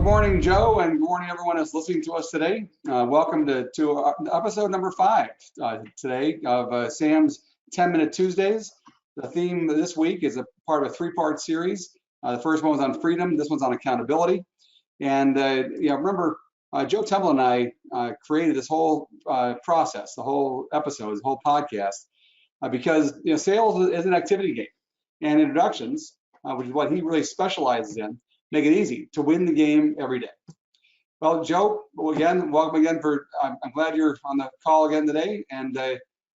morning, Joe, and good morning, everyone that's listening to us today. Welcome to episode number 5 today of Sam's 10-Minute Tuesdays. The theme this week is a part of a 3-part series. The first one was on freedom. This one's on accountability. And remember, Joe Temple and I created this whole process, the whole episode, the whole podcast, because sales is an activity game, and introductions, which is what he really specializes in, make it easy to win the game every day. Well, Joe, again, welcome again. I'm glad you're on the call again today, and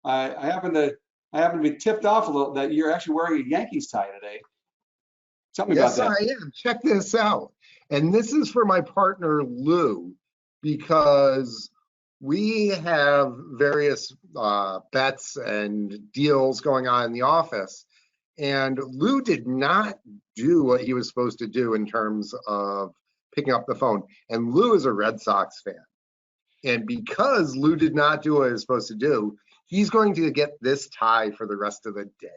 I happen to be tipped off a little that you're actually wearing a Yankees tie today. Tell me about that. Yes, I am. Check this out. And this is for my partner, Lou, because we have various bets and deals going on in the office. And Lou did not do what he was supposed to do in terms of picking up the phone. And Lou is a Red Sox fan. And because Lou did not do what he was supposed to do, he's going to get this tie for the rest of the day.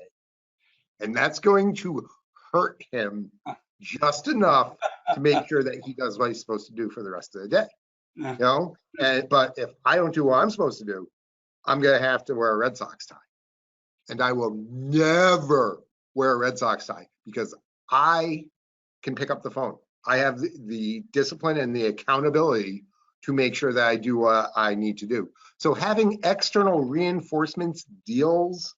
And that's going to hurt him just enough to make sure that he does what he's supposed to do for the rest of the day. But if I don't do what I'm supposed to do, I'm going to have to wear a Red Sox tie. And I will never wear a Red Sox tie because I can pick up the phone. I have the discipline and the accountability to make sure that I do what I need to do. So having external reinforcements, deals,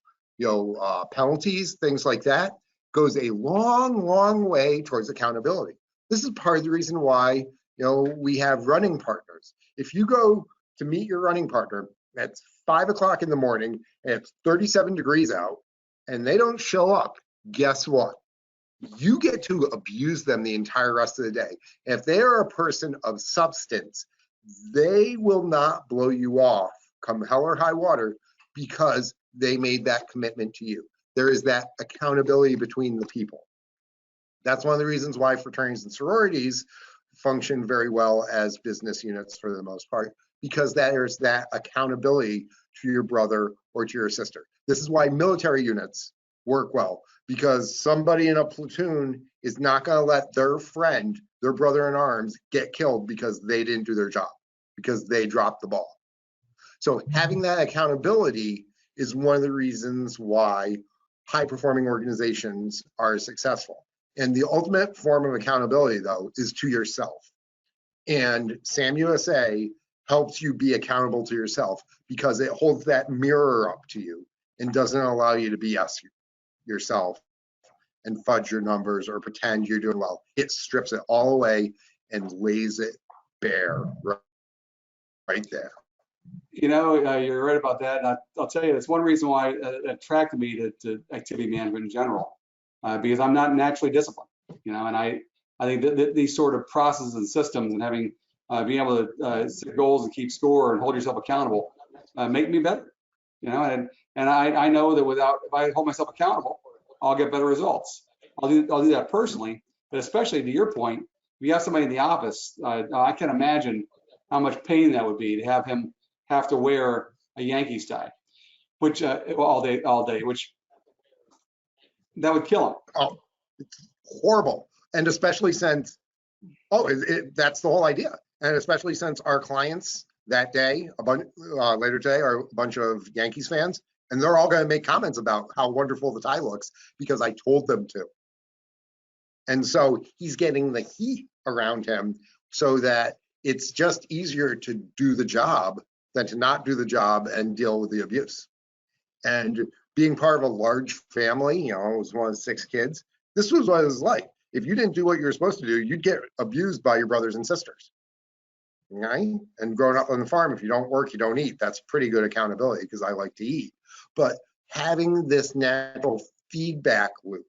penalties, things like that, goes a long, long way towards accountability. This is part of the reason why we have running partners. If you go to meet your running partner, it's 5 o'clock in the morning and it's 37 degrees out and they don't show up, guess what? You get to abuse them the entire rest of the day. If they are a person of substance, they will not blow you off come hell or high water because they made that commitment to you. There is that accountability between the people. That's one of the reasons why fraternities and sororities function very well as business units for the most part, because there's that accountability to your brother or to your sister. This is why military units work well, because somebody in a platoon is not going to let their friend, their brother in arms, get killed because they didn't do their job, because they dropped the ball. So having that accountability is one of the reasons why high-performing organizations are successful. And the ultimate form of accountability, though, is to yourself. And Sam USA helps you be accountable to yourself because it holds that mirror up to you and doesn't allow you to BS yourself and fudge your numbers or pretend you're doing well. It strips it all away and lays it bare right there. You're right about that. And I'll tell you, that's one reason why it attracted me to activity management in general, because I'm not naturally disciplined, and I think that these sort of processes and systems and having being able to set goals and keep score and hold yourself accountable make me better, and I know that if I hold myself accountable, I'll get better results. I'll do that personally, but especially to your point, if you have somebody in the office, I can imagine how much pain that would be to have him have to wear a Yankees tie, which all day, which that would kill him. Oh, it's horrible. And especially since, that's the whole idea. And especially since our clients that day, later today, are a bunch of Yankees fans, and they're all going to make comments about how wonderful the tie looks because I told them to. And so he's getting the heat around him so that it's just easier to do the job than to not do the job and deal with the abuse. And being part of a large family, I was one of 6 kids, this was what it was like. If you didn't do what you were supposed to do, you'd get abused by your brothers and sisters. Okay? And growing up on the farm, if you don't work, you don't eat. That's pretty good accountability because I like to eat. But having this natural feedback loop,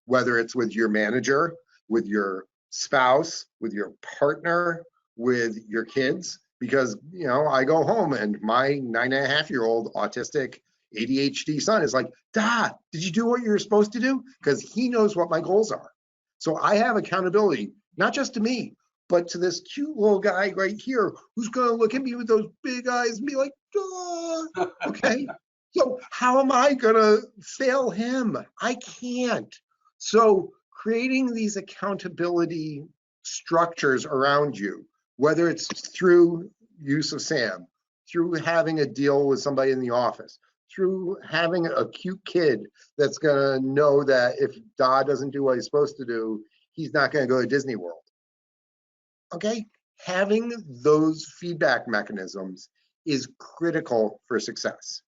whether it's with your manager, with your spouse, with your partner, with your kids, because I go home and my 9.5-year-old autistic ADHD son is like, Dad, did you do what you were supposed to do? Because he knows what my goals are. So I have accountability, not just to me, but to this cute little guy right here who's going to look at me with those big eyes and be like, Duh. Okay? So how am I going to fail him? I can't. So creating these accountability structures around you, whether it's through use of Sam, through having a deal with somebody in the office, through having a cute kid that's gonna know that if Dad doesn't do what he's supposed to do, he's not gonna go to Disney World. Okay, having those feedback mechanisms is critical for success.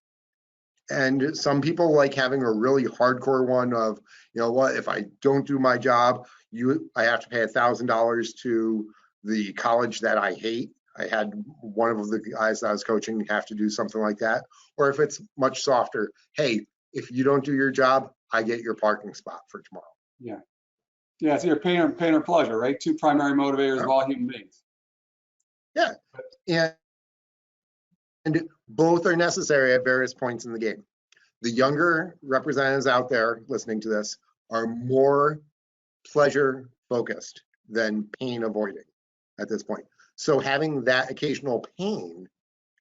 And some people like having a really hardcore one of, you know what, if I don't do my job, I have to pay $1,000 to the college that I hate. I had one of the guys that I was coaching have to do something like that. Or if it's much softer, hey, if you don't do your job, I get your parking spot for tomorrow. Yeah. Yeah, it's either pain or pleasure, right? Two primary motivators of all human beings. Yeah. And both are necessary at various points in the game. The younger representatives out there listening to this are more pleasure focused than pain avoiding at this point. So having that occasional pain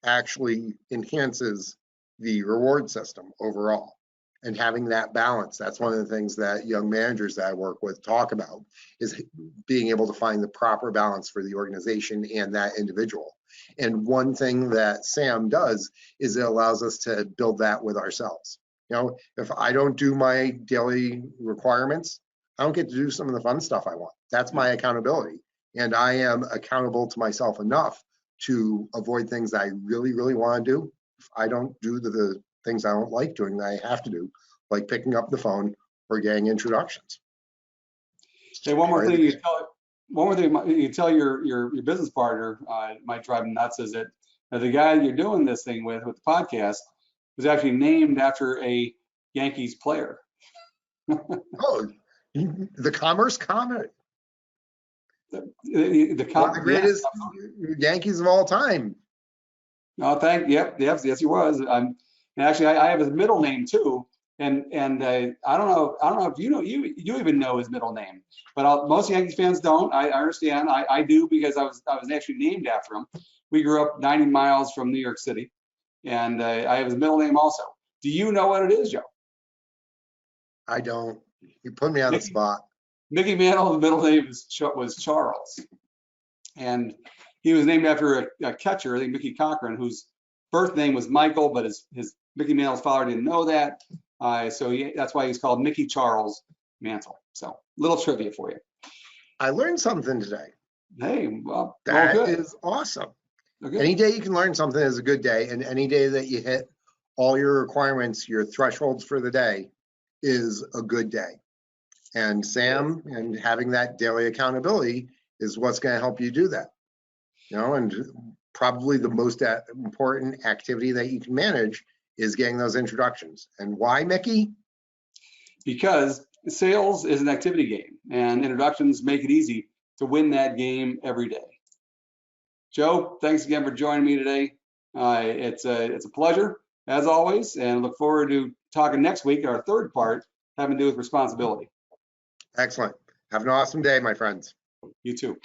actually enhances the reward system overall. And having that balance, that's one of the things that young managers that I work with talk about, is being able to find the proper balance for the organization and that individual. And one thing that Sam does is it allows us to build that with ourselves. You know, if I don't do my daily requirements, I don't get to do some of the fun stuff I want. That's my accountability. And I am accountable to myself enough to avoid things that I really, really want to do. If I don't do the things I don't like doing that I have to do, like picking up the phone or getting introductions. Hey, one more thing you tell your business partner, might drive him nuts, is that the guy you're doing this thing with the podcast was actually named after a Yankees player. Oh, the Commerce Comet. The One of the greatest Yankees of all time. Oh, yes, he was. And actually, I have his middle name too, and I don't know if you even know his middle name, but most Yankees fans don't. I understand. I do, because I was actually named after him. We grew up 90 miles from New York City, and I have his middle name also. Do you know what it is, Joe? I don't. You put me on the spot. Mickey Mantle, the middle name was Charles, and he was named after a catcher, I think Mickey Cochran, whose birth name was Michael, but his Mickey Mantle's father didn't know that, so that's why he's called Mickey Charles Mantle. So, little trivia for you. I learned something today. Hey, well, that good. Is awesome. Okay. Any day you can learn something is a good day, and any day that you hit all your requirements, your thresholds for the day, is a good day. And Sam, and having that daily accountability is what's going to help you do that. You know, and probably the most important activity that you can manage is getting those introductions. And why, Mickey? Because sales is an activity game, and introductions make it easy to win that game every day. Joe, thanks again for joining me today. It's a pleasure, as always, and look forward to talking next week, our third part, having to do with responsibility. Excellent. Have an awesome day, my friends. You too.